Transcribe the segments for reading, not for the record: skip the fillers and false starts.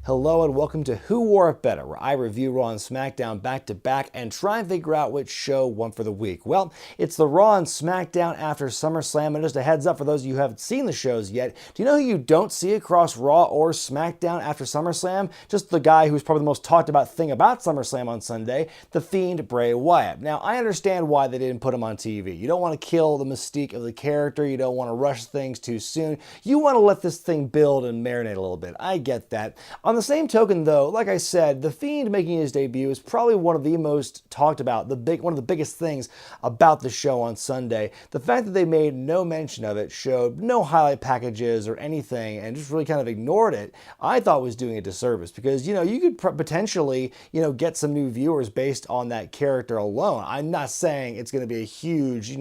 Hello and welcome to Who Wore It Better, where I review Raw and Smackdown back to back and try and figure out which show won for the week. Well, it's the Raw and Smackdown after Summerslam, and just a heads up for those of you who haven't seen the shows yet, do you know who you don't see across Raw or Smackdown after Summerslam? Just the guy who's probably the most talked about thing about Summerslam on Sunday, the Fiend Bray Wyatt. Now, I understand why they didn't put him on TV. You don't want to kill the mystique of the character, you don't want to rush things too soon, you want to let this thing build and marinate a little bit. I get that. On the same token, though, like I said, the Fiend making his debut is probably one of the most talked about, one of the biggest things about the show on Sunday. The fact that they made no mention of it, showed no highlight packages or anything, and just really kind of ignored it, I thought was doing a disservice because, you could potentially, get some new viewers based on that character alone. I'm not saying it's going to be a huge,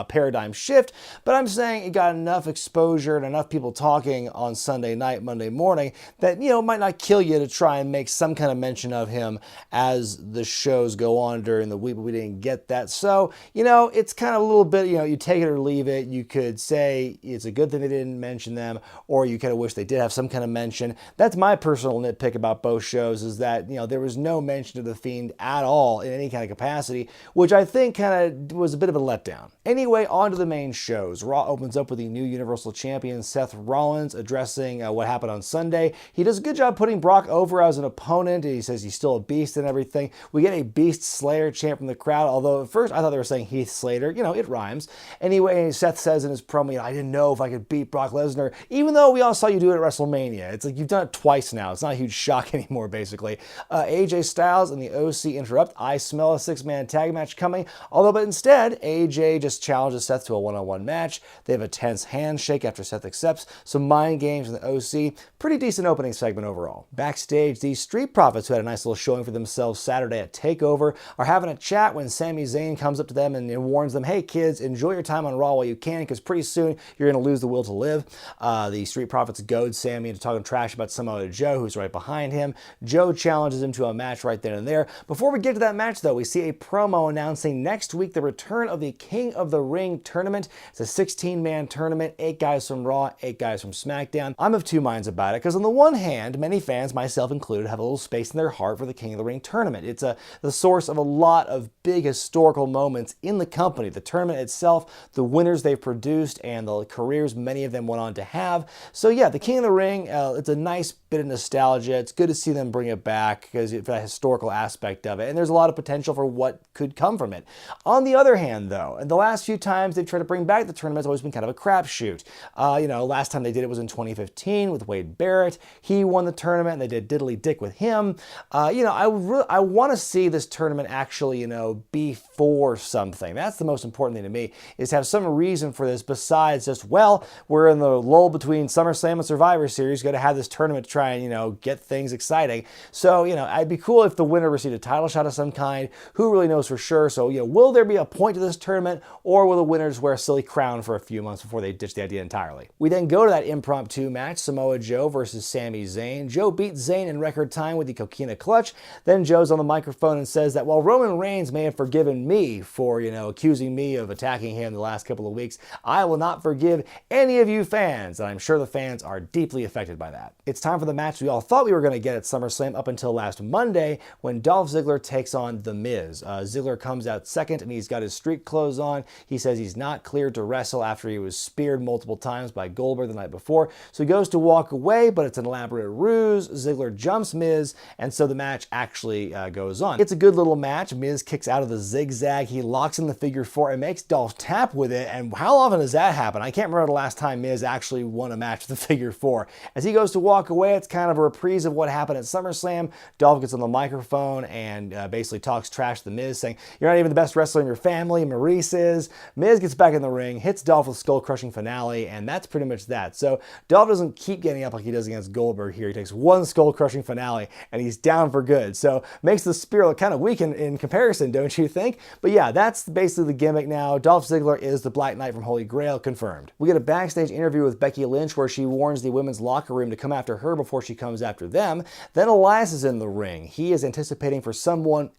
paradigm shift, but I'm saying it got enough exposure and enough people talking on Sunday night, Monday morning that, it might not kill you to try and make some kind of mention of him as the shows go on during the week, but we didn't get that. So, it's kind of a little bit, you take it or leave it. You could say it's a good thing they didn't mention them, or you kind of wish they did have some kind of mention. That's my personal nitpick about both shows, is that, there was no mention of the Fiend at all in any kind of capacity, which I think kind of was a bit of a letdown. Anyway, on to the main shows. Raw opens up with the new Universal Champion, Seth Rollins, addressing what happened on Sunday. He does a good job putting Brock over as an opponent. He says he's still a beast and everything. We get a Beast Slayer chant from the crowd, although at first I thought they were saying Heath Slater. It rhymes. Anyway, Seth says in his promo, I didn't know if I could beat Brock Lesnar, even though we all saw you do it at WrestleMania. It's like you've done it twice now. It's not a huge shock anymore, basically. AJ Styles and the OC interrupt. I smell a six-man tag match coming, but instead, AJ just challenges Seth to a one-on-one match. They have a tense handshake after Seth accepts. Some mind games in the OC. Pretty decent opening segment overall. Backstage, the Street Profits, who had a nice little showing for themselves Saturday at TakeOver, are having a chat when Sami Zayn comes up to them and warns them, hey kids, enjoy your time on Raw while you can, because pretty soon you're going to lose the will to live. The Street Profits goad Sami into talking trash about Samoa Joe, who's right behind him. Joe challenges him to a match right then and there. Before we get to that match, though, we see a promo announcing next week the return of the King of the Ring tournament. It's a 16-man tournament, 8 guys from Raw, 8 guys from SmackDown. I'm of two minds about it, because on the one hand, many fans, myself included, have a little space in their heart for the King of the Ring tournament. It's the source of a lot of big historical moments in the company. The tournament itself, the winners they've produced, and the careers many of them went on to have. So yeah, the King of the Ring, it's a nice bit of nostalgia. It's good to see them bring it back because of the historical aspect of it, and there's a lot of potential for what could come from it. On the other hand, though, the last few times they've tried to bring back the tournament, it's always been kind of a crapshoot. Last time they did it was in 2015 with Wade Barrett. He won the tournament, and they did diddly dick with him. I want to see this tournament actually, be for something. That's the most important thing to me, is to have some reason for this besides just, well, we're in the lull between SummerSlam and Survivor Series, got to have this tournament to try and, get things exciting. So, it'd be cool if the winner received a title shot of some kind. Who really knows for sure? So, will there be a point to this tournament, or will the winners wear a silly crown for a few months before they ditch the idea entirely? We then go to that impromptu match, Samoa Joe versus Sami Zayn. Joe beats Zayn in record time with the Coquina Clutch. Then Joe's on the microphone and says that while Roman Reigns may have forgiven me for, accusing me of attacking him the last couple of weeks, I will not forgive any of you fans, and I'm sure the fans are deeply affected by that. It's time for the match we all thought we were going to get at SummerSlam up until last Monday, when Dolph Ziggler takes on The Miz. Ziggler comes out second, and he's got his street clothes on. He says he's not cleared to wrestle after he was speared multiple times by Goldberg the night before, so he goes to walk away, but it's an elaborate ruse. Ziggler jumps Miz, and so the match actually goes on. It's a good little match. Miz kicks out of the zigzag. He locks in the figure 4 and makes Dolph tap with it, and how often does that happen? I can't remember the last time Miz actually won a match with the figure 4. As he goes to walk away, it's kind of a reprise of what happened at SummerSlam. Dolph gets on the microphone and basically talks trash to The Miz, saying, you're not even the best wrestler in your family, Maurice is. Miz gets back in the ring, hits Dolph with a skull-crushing finale, and that's pretty much that. So Dolph doesn't keep getting up like he does against Goldberg here. He takes one skull-crushing finale, and he's down for good. So makes the spear look kind of weak in comparison, don't you think? But yeah, that's basically the gimmick now. Dolph Ziggler is the Black Knight from Holy Grail, confirmed. We get a backstage interview with Becky Lynch where she warns the women's locker room to come after her before she comes after them. Then Elias is in the ring. He is anticipating for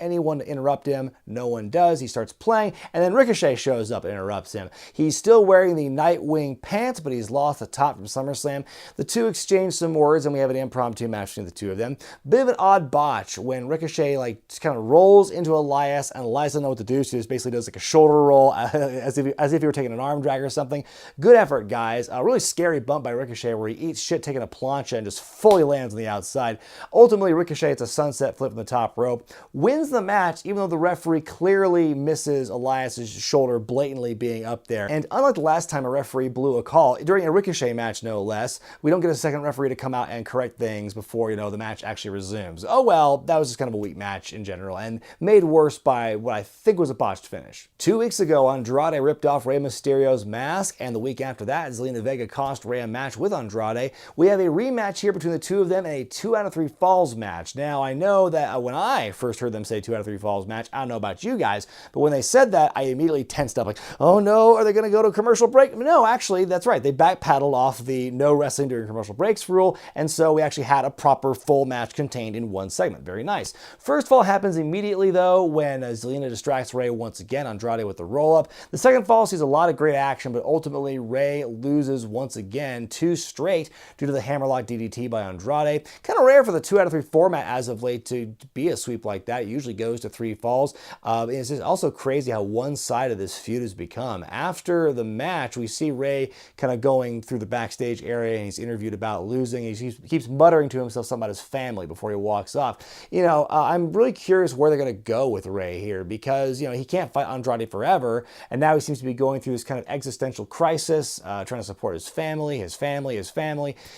anyone to interrupt him. No one does. He starts playing, and then Ricochet shows up and interrupts him. He's still wearing the Nightwing pants, but he's lost the top from SummerSlam. The two exchange some words, and we have an impromptu impromptu match between the two of them. Bit of an odd botch when Ricochet like just kind of rolls into Elias, and Elias doesn't know what to do, so he just basically does like a shoulder roll as if he were taking an arm drag or something. Good effort, guys. A really scary bump by Ricochet where he eats shit taking a plancha and just fully lands on the outside. Ultimately, Ricochet hits a sunset flip from the top rope, wins the match, even though the referee clearly misses Elias's shoulder blatantly being up there. And unlike the last time a referee blew a call, during a Ricochet match no less, we don't get a second referee to come out and correct things before, the match actually resumes. Oh well, that was just kind of a weak match in general, and made worse by what I think was a botched finish. 2 weeks ago, Andrade ripped off Rey Mysterio's mask, and the week after that, Zelina Vega cost Rey a match with Andrade. We have a rematch here between the two of them in a 2 out of 3 falls match. Now, I know that when I first heard them say 2 out of 3 falls match, I don't know about you guys, but when they said that, I immediately tensed up like, oh no, are they going to go to a commercial break? No, actually, that's right. They backpedaled off the no wrestling during commercial breaks rule, and so we actually had a proper full match contained in one segment. Very nice. First fall happens immediately, though, when Zelina distracts Rey once again, Andrade with the roll-up. The second fall sees a lot of great action, but ultimately Rey loses once again, 2 straight, due to the hammerlock DDT by Andrade. Kind of rare for the 2 out of 3 format as of late to be a sweep like that. It usually goes to 3 falls. It's just also crazy how one-sided this feud has become. After the match, we see Rey kind of going through the backstage area, and he's interviewed about losing. He keeps muttering to himself something about his family before he walks off. I'm really curious where they're going to go with Rey here, because, he can't fight Andrade forever, and now he seems to be going through this kind of existential crisis, trying to support his family.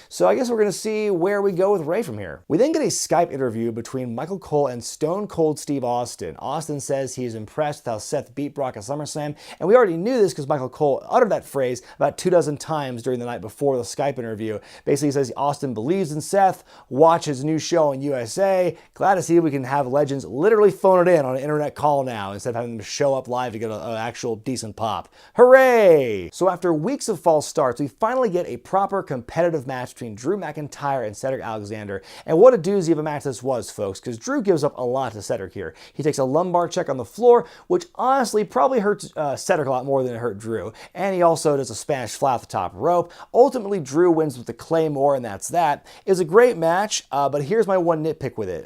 So I guess we're going to see where we go with Rey from here. We then get a Skype interview between Michael Cole and Stone Cold Steve Austin. Austin says he is impressed with how Seth beat Brock at SummerSlam, and we already knew this because Michael Cole uttered that phrase about 24 times during the night before the Skype interview. Basically, he says Austin believes in Seth, watch his new show on USA. Glad to see we can have legends literally phone it in on an internet call now instead of having them show up live to get an actual decent pop. Hooray! So after weeks of false starts, we finally get a proper competitive match between Drew McIntyre and Cedric Alexander. And what a doozy of a match this was, folks, because Drew gives up a lot to Cedric here. He takes a lumbar check on the floor, which honestly probably hurts Cedric a lot more than it hurt Drew. And he also does a Spanish fly off the top rope. Ultimately, Drew wins with the Claymore, and that's that. It was a great match, but here's my one nitpick with it.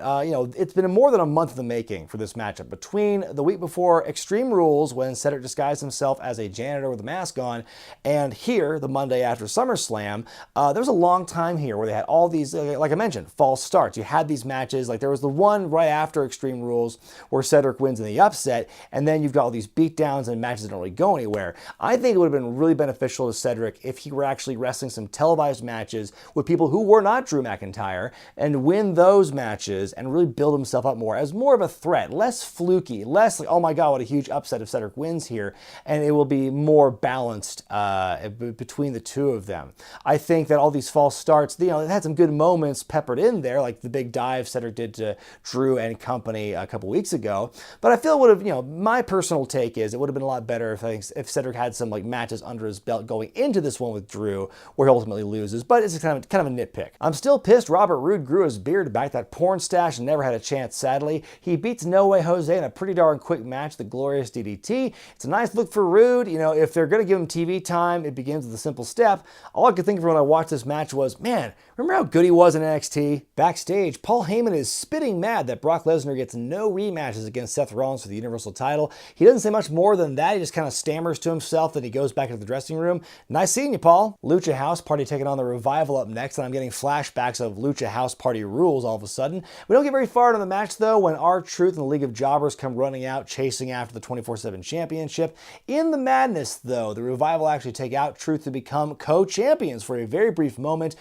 It's been more than a month in the making for this matchup. Between the week before Extreme Rules, when Cedric disguised himself as a janitor with a mask on, and here, the Monday after SummerSlam, there was a long time here where they had all these, like I mentioned, false starts. You had these matches, like there was the one right after Extreme Rules where Cedric wins in the upset, and then you've got all these beatdowns and matches that don't really go anywhere. I think it would have been really beneficial to Cedric if he were actually wrestling some televised matches with people who were not Drew McIntyre and win those matches and really build himself up more as more of a threat, less fluky, less like, oh my God, what a huge upset if Cedric wins here, and it will be more balanced between the two of them. I think that all these false starts, it had some good moments peppered in there, like the big dive Cedric did to Drew and company a couple weeks ago, but I feel it would have, my personal take is it would have been a lot better if Cedric had some like matches under his belt going into this one with Drew where he ultimately loses, but it's kind of a nitpick. I'm still pissed Robert Roode grew his beard back. That porn stash never had a chance, sadly. He beats No Way Jose in a pretty darn quick match, the Glorious DDT. It's a nice look for Roode. If they're going to give him TV time, it begins with a simple step. All I could think of when I watched this match was, man, remember how good he was in NXT? Backstage, Paul Heyman is spitting mad that Brock Lesnar gets no rematches against Seth Rollins for the Universal title. He doesn't say much more than that. He just kind of stammers to himself, then he goes back into the dressing room. Nice seeing you, Paul. Lucha House Party taking on the Revival up next, and I'm getting flashbacks of Lucha House Party rules all of a sudden. We don't get very far into the match, though, when R-Truth and the League of Jobbers come running out, chasing after the 24/7 championship. In the madness, though, the Revival actually take out Truth to become co-champions for a very brief moment.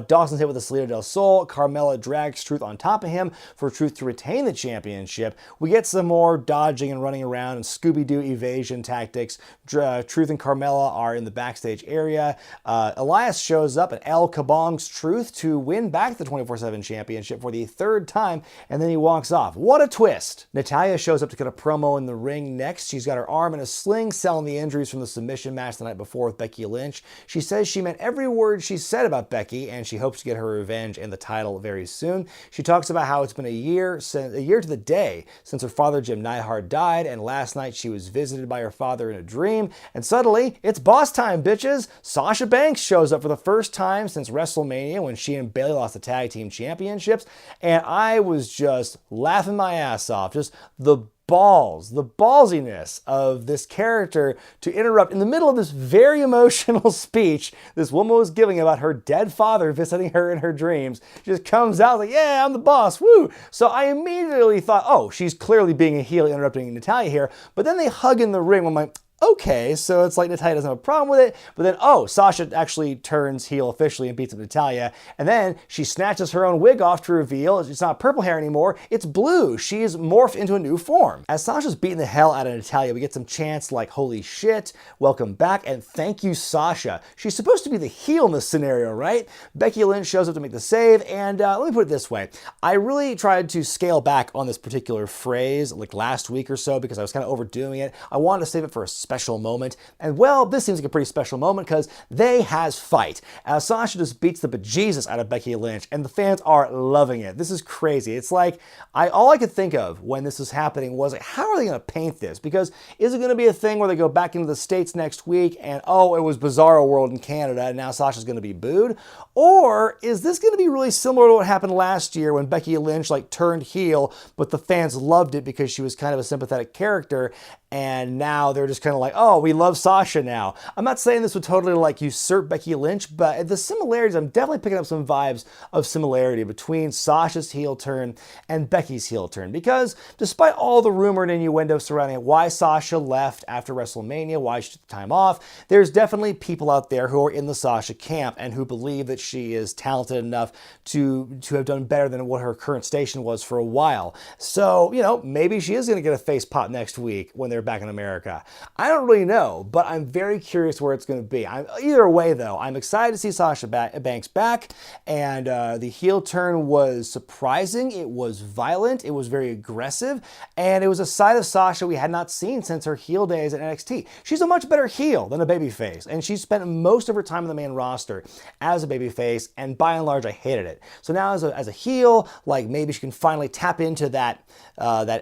Dawson's hit with a Salida del Sol. Carmella drags Truth on top of him for Truth to retain the championship. We get some more dodging and running around and Scooby-Doo evasion tactics. Truth and Carmella are in the backstage area. Elias shows up and El Kabong's Truth to win back the 24/7 championship for the 3rd time, and then he walks off. What a twist! Natalya shows up to cut a promo in the ring next. She's got her arm in a sling, selling the injuries from the submission match the night before with Becky Lynch. She says she meant every word she said about Becky, and she hopes to get her revenge and the title very soon. She talks about how it's been a year to the day since her father Jim Neidhart died, and last night she was visited by her father in a dream, and suddenly it's boss time, bitches! Sasha Banks shows up for the first time since WrestleMania when she and Bayley lost the tag team championships, and I was just laughing my ass off. Just the ballsiness of this character to interrupt in the middle of this very emotional speech this woman was giving about her dead father visiting her in her dreams. She just comes out like, yeah, I'm the boss, woo. So I immediately thought, oh, she's clearly being a heel interrupting Natalya here. But then they hug in the ring. I'm like, okay, so it's like Natalya doesn't have a problem with it, but then, oh, Sasha actually turns heel officially and beats up Natalya, and then she snatches her own wig off to reveal it's not purple hair anymore, it's blue. She's morphed into a new form. As Sasha's beating the hell out of Natalya, we get some chants like, holy shit, welcome back, and thank you, Sasha. She's supposed to be the heel in this scenario, right? Becky Lynch shows up to make the save, and let me put it this way. I really tried to scale back on this particular phrase like last week or so because I was kind of overdoing it. I wanted to save it for a special moment, and well, this seems like a pretty special moment because they has fight. Sasha just beats the bejesus out of Becky Lynch, and the fans are loving it. This is crazy. It's like, all I could think of when this was happening was like, how are they going to paint this? Because is it going to be a thing where they go back into the States next week and, oh, it was Bizarro World in Canada and now Sasha's going to be booed? Or is this going to be really similar to what happened last year when Becky Lynch like turned heel, but the fans loved it because she was kind of a sympathetic character, and now they're just kind of like, oh, we love Sasha now. I'm not saying this would totally like usurp Becky Lynch, but the similarities, I'm definitely picking up some vibes of similarity between Sasha's heel turn and Becky's heel turn, because despite all the rumor and innuendo surrounding why Sasha left after WrestleMania, why she took the time off, there's definitely people out there who are in the Sasha camp and who believe that she is talented enough to have done better than what her current station was for a while. So, you know, maybe she is going to get a face pop next week when they're back in America. I don't really know, but I'm very curious where it's going to be. Either way, though, I'm excited to see Sasha Banks back, and the heel turn was surprising. It was violent. It was very aggressive, and it was a side of Sasha we had not seen since her heel days at NXT. She's a much better heel than a babyface, and she spent most of her time on the main roster as a babyface, and by and large, I hated it. So now as a heel, like maybe she can finally tap into that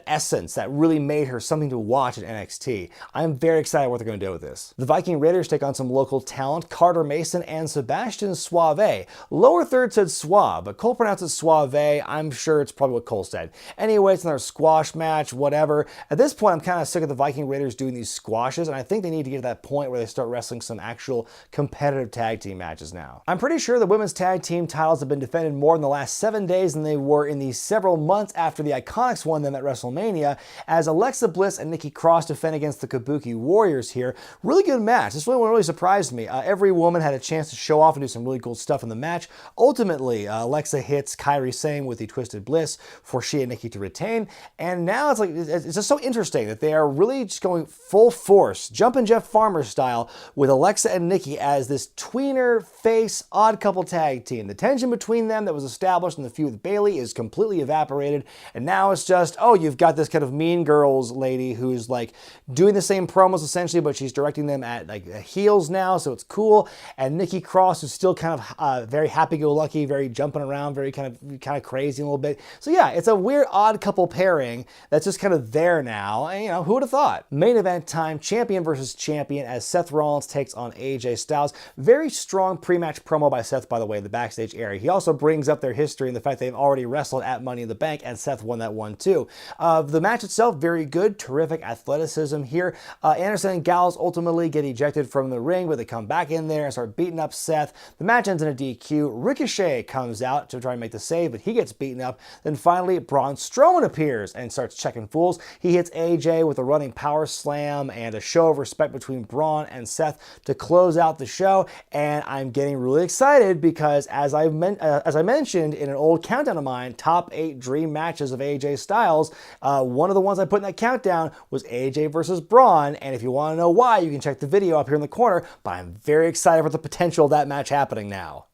essence that really made her something to watch at NXT. I'm very excited what they're going to do with this. The Viking Raiders take on some local talent, Carter Mason and Sebastian Suave. Lower third said Suave, but Cole pronounced it Suave. I'm sure it's probably what Cole said. Anyway, it's another squash match, whatever. At this point, I'm kind of sick of the Viking Raiders doing these squashes, and I think they need to get to that point where they start wrestling some actual competitive tag team matches now. I'm pretty sure the women's tag team titles have been defended more in the last 7 days than they were in the several months after the Iconics won them at WrestleMania, as Alexa Bliss and Nikki Cross defend against the Kabuki Warriors here. Really good match. This one really surprised me. Every woman had a chance to show off and do some really cool stuff in the match. Ultimately, Alexa hits Kairi Sane with the Twisted Bliss for she and Nikki to retain, and now it's just so interesting that they are really just going full force, Jumpin' Jeff Farmer style, with Alexa and Nikki as this tweener face odd couple tag team. The tension between them that was established in the feud with Bayley is completely evaporated, and now it's just, oh, you've got this kind of Mean Girls lady who's like doing the same promos essentially, but she's directing them at like heels now, so it's cool. And Nikki Cross is still kind of very happy-go-lucky, very jumping around, very kind of crazy a little bit. So yeah, it's a weird odd couple pairing that's just kind of there now. And, you know, who would have thought? Main event time, champion versus champion, as Seth Rollins takes on AJ Styles. Very strong pre-match promo by Seth, by the way, in the backstage area. He also brings up their history and the fact they've already wrestled at Money in the Bank, and Seth won that one too. The match itself, very good, terrific athleticism here. Anderson and Gallows ultimately get ejected from the ring, but they come back in there and start beating up Seth. The match ends in a DQ. Ricochet comes out to try and make the save, but he gets beaten up. Then finally, Braun Strowman appears and starts checking fools. He hits AJ with a running power slam and a show of respect between Braun and Seth to close out the show. And I'm getting really excited because, as I mentioned in an old countdown of mine, top 8 dream matches of AJ Styles, one of the ones I put in that countdown was AJ versus Braun. And if you want to know why, you can check the video up here in the corner, but I'm very excited for the potential of that match happening now.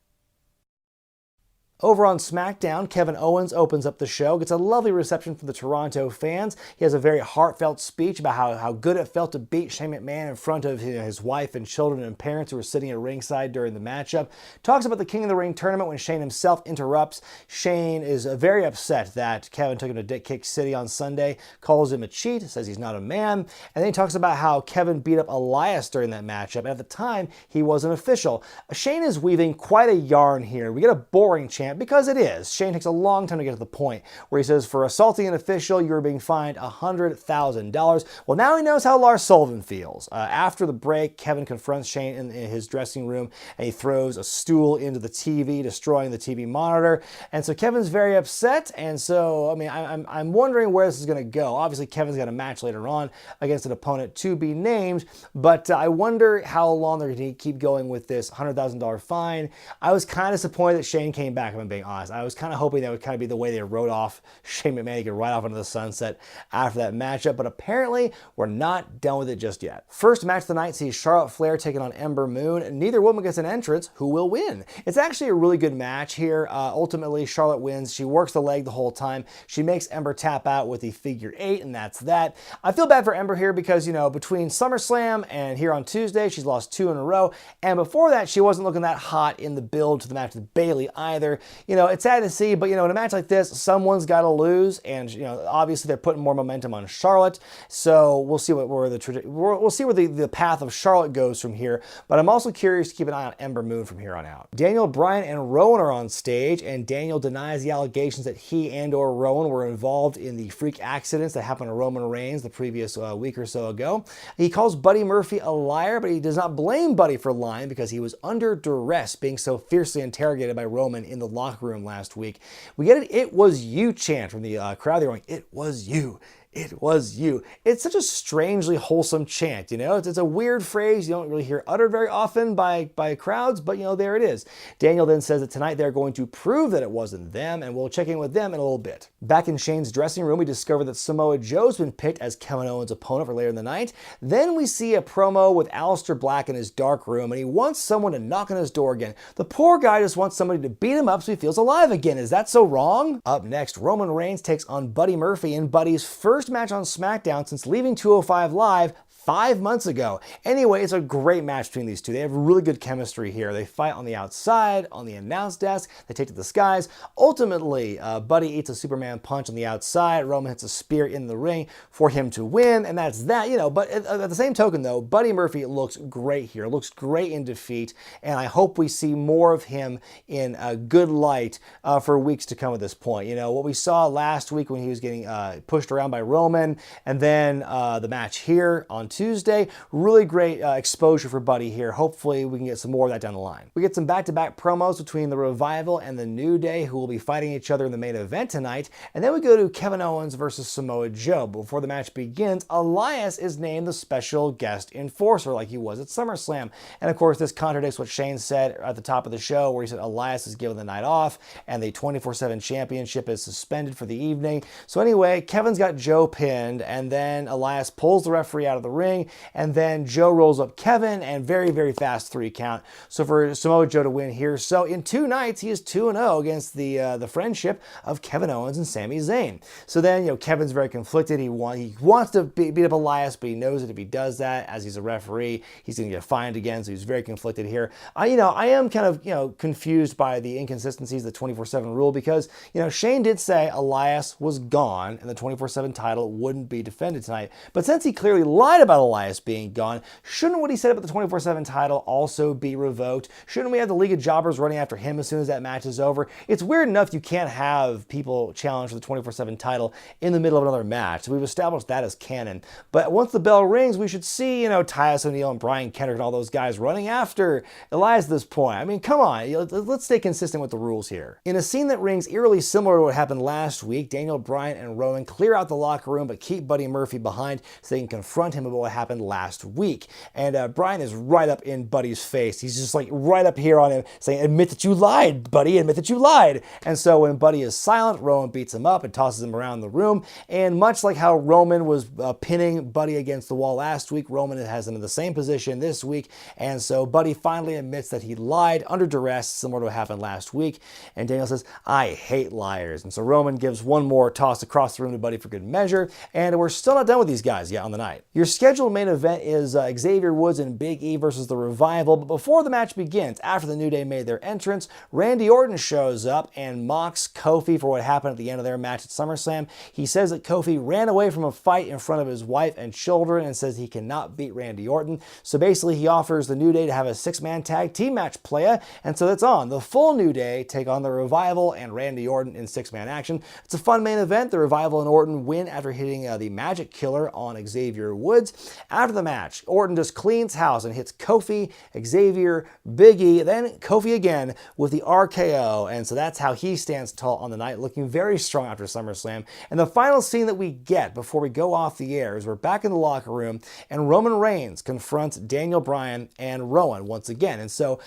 Over on SmackDown, Kevin Owens opens up the show, gets a lovely reception from the Toronto fans. He has a very heartfelt speech about how good it felt to beat Shane McMahon in front of his wife and children and parents who were sitting at ringside during the matchup. Talks about the King of the Ring tournament when Shane himself interrupts. Shane is very upset that Kevin took him to Dick Kick City on Sunday, calls him a cheat, says he's not a man, and then he talks about how Kevin beat up Elias during that matchup, and at the time, he was an official. Shane is weaving quite a yarn here. We get a boring chant chant, because it is. Shane takes a long time to get to the point where he says, for assaulting an official, you're being fined $100,000. Well, now he knows how Lars Sullivan feels. After the break, Kevin confronts Shane in his dressing room, and he throws a stool into the TV, destroying the TV monitor. And so Kevin's very upset, and so, I mean, I'm wondering where this is going to go. Obviously, Kevin's got a match later on against an opponent to be named, but I wonder how long they're going to keep going with this $100,000 fine. I was kind of disappointed that Shane came back, if I'm being honest. I was kind of hoping that would kind of be the way they wrote off Shane McMahon. He could ride off into the sunset after that matchup, but apparently we're not done with it just yet. First match of the night sees Charlotte Flair taking on Ember Moon. Neither woman gets an entrance. Who will win? It's actually a really good match here. Ultimately, Charlotte wins. She works the leg the whole time. She makes Ember tap out with the figure 8, and that's that. I feel bad for Ember here because, you know, between Summerslam and here on Tuesday, she's lost 2 in a row, and before that, she wasn't looking that hot in the build to the match with Bayley either. You know, it's sad to see, but, you know, in a match like this, someone's got to lose, and, you know, obviously they're putting more momentum on Charlotte, so we'll see where the path of Charlotte goes from here, but I'm also curious to keep an eye on Ember Moon from here on out. Daniel Bryan and Rowan are on stage, and Daniel denies the allegations that he and or Rowan were involved in the freak accidents that happened to Roman Reigns the previous week or so ago. He calls Buddy Murphy a liar, but he does not blame Buddy for lying because he was under duress being so fiercely interrogated by Roman in the locker room last week. We get an "it was you" chant from the crowd. They're going, "It was you. It was you." It's such a strangely wholesome chant, you know? It's a weird phrase you don't really hear uttered very often by crowds, but, you know, there it is. Daniel then says that tonight they're going to prove that it wasn't them, and we'll check in with them in a little bit. Back in Shane's dressing room, we discover that Samoa Joe's been picked as Kevin Owens' opponent for later in the night. Then we see a promo with Aleister Black in his dark room, and he wants someone to knock on his door again. The poor guy just wants somebody to beat him up so he feels alive again. Is that so wrong? Up next, Roman Reigns takes on Buddy Murphy in Buddy's first match on SmackDown since leaving 205 Live 5 months ago. Anyway, it's a great match between these two. They have really good chemistry here. They fight on the outside, on the announce desk, they take to the skies. Ultimately, Buddy eats a Superman punch on the outside, Roman hits a spear in the ring for him to win, and that's that, you know. But at the same token, though, Buddy Murphy looks great here, looks great in defeat, and I hope we see more of him in a good light for weeks to come at this point. You know, what we saw last week when he was getting pushed around by Roman, and then the match here on Tuesday, really great exposure for Buddy here. Hopefully we can get some more of that down the line. We get some back-to-back promos between the Revival and the New Day, who will be fighting each other in the main event tonight, and then we go to Kevin Owens versus Samoa Joe. Before the match begins, Elias is named the special guest enforcer like he was at SummerSlam, and of course this contradicts what Shane said at the top of the show, where he said Elias is given the night off and the 24/7 championship is suspended for the evening. So anyway, Kevin's got Joe pinned, and then Elias pulls the referee out of the ring, and then Joe rolls up Kevin, and very, very fast 3 count. So for Samoa Joe to win here. So in 2 nights, he is 2-0 against the friendship of Kevin Owens and Sami Zayn. So then, you know, Kevin's very conflicted. He wants to beat up Elias, but he knows that if he does that, as he's a referee, he's going to get fined again. So he's very conflicted here. I am kind of, you know, confused by the inconsistencies of the 24/7 rule, because, you know, Shane did say Elias was gone and the 24/7 title wouldn't be defended tonight. But since he clearly lied about Elias being gone, shouldn't what he said about the 24/7 title also be revoked? Shouldn't we have the League of Jobbers running after him as soon as that match is over? It's weird enough you can't have people challenge for the 24/7 title in the middle of another match. So we've established that as canon. But once the bell rings, we should see, you know, Titus O'Neil and Brian Kendrick and all those guys running after Elias at this point. I mean, come on, let's stay consistent with the rules here. In a scene that rings eerily similar to what happened last week, Daniel Bryan and Rowan clear out the locker room but keep Buddy Murphy behind so they can confront him about what happened last week. And Bryan is right up in Buddy's face. He's just like right up here on him saying, "Admit that you lied, Buddy, admit that you lied." And so when Buddy is silent, Rowan beats him up and tosses him around the room. And much like how Roman was pinning Buddy against the wall last week, Roman has him in the same position this week. And so Buddy finally admits that he lied under duress, similar to what happened last week. And Daniel says, "I hate liars." And so Roman gives one more toss across the room to Buddy for good measure. And we're still not done with these guys yet on the night. Your schedule scheduled main event is Xavier Woods and Big E versus The Revival, but before the match begins, after the New Day made their entrance, Randy Orton shows up and mocks Kofi for what happened at the end of their match at SummerSlam. He says that Kofi ran away from a fight in front of his wife and children and says he cannot beat Randy Orton. So basically he offers the New Day to have a 6-man tag team match playa, and so that's on. The full New Day take on The Revival and Randy Orton in 6-man action. It's a fun main event. The Revival and Orton win after hitting the Magic Killer on Xavier Woods. After the match, Orton just cleans house and hits Kofi, Xavier, Big E, then Kofi again with the RKO, and so that's how he stands tall on the night, looking very strong after SummerSlam. And the final scene that we get before we go off the air is we're back in the locker room, and Roman Reigns confronts Daniel Bryan and Rowan once again. And so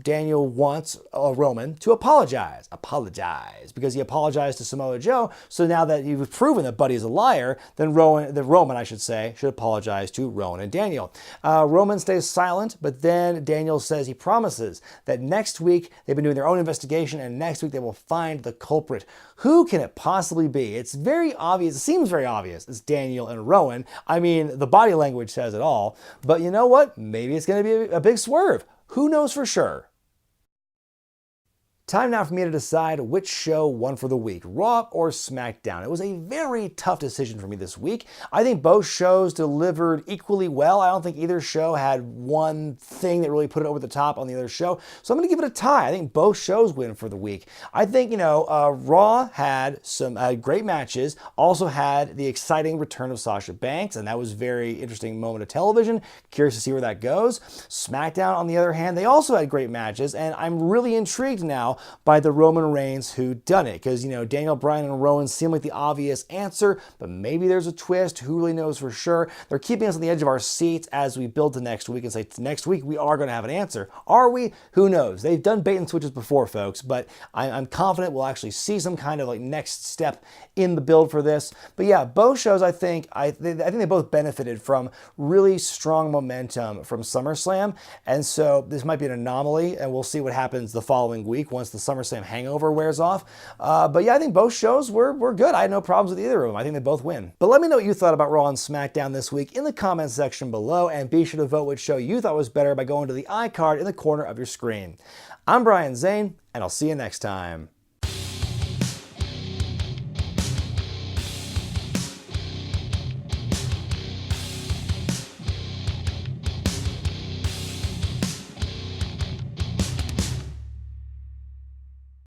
Daniel wants Roman to apologize, because he apologized to Samoa Joe. So now that you've proven that Buddy's a liar, then Roman, I should say, should apologize to Rowan and Daniel. Roman stays silent, but then Daniel says he promises that next week they've been doing their own investigation, and next week they will find the culprit. Who can it possibly be? It's very obvious. It seems very obvious. It's Daniel and Rowan. I mean, the body language says it all. But you know what? Maybe it's going to be a big swerve. Who knows for sure? Time now for me to decide which show won for the week, Raw or SmackDown. It was a very tough decision for me this week. I think both shows delivered equally well. I don't think either show had one thing that really put it over the top on the other show. So I'm going to give it a tie. I think both shows win for the week. I think, Raw had some great matches, also had the exciting return of Sasha Banks, and that was a very interesting moment of television. Curious to see where that goes. SmackDown, on the other hand, they also had great matches, and I'm really intrigued now by the Roman Reigns whodunnit, because Daniel Bryan and Rowan seem like the obvious answer, but maybe there's a twist. Who really knows for sure? They're keeping us on the edge of our seats as we build to next week and say, next week we are going to have an answer. Are we? Who knows? They've done bait and switches before, folks, but I'm confident we'll actually see some kind of next step in the build for this. But yeah, both shows, I think they both benefited from really strong momentum from SummerSlam, and so this might be an anomaly, and we'll see what happens the following week once the SummerSlam hangover wears off. But yeah, I think both shows were good. I had no problems with either of them. I think they both win. But let me know what you thought about Raw and SmackDown this week in the comments section below, and be sure to vote which show you thought was better by going to the iCard in the corner of your screen. I'm Brian Zayn, and I'll see you next time.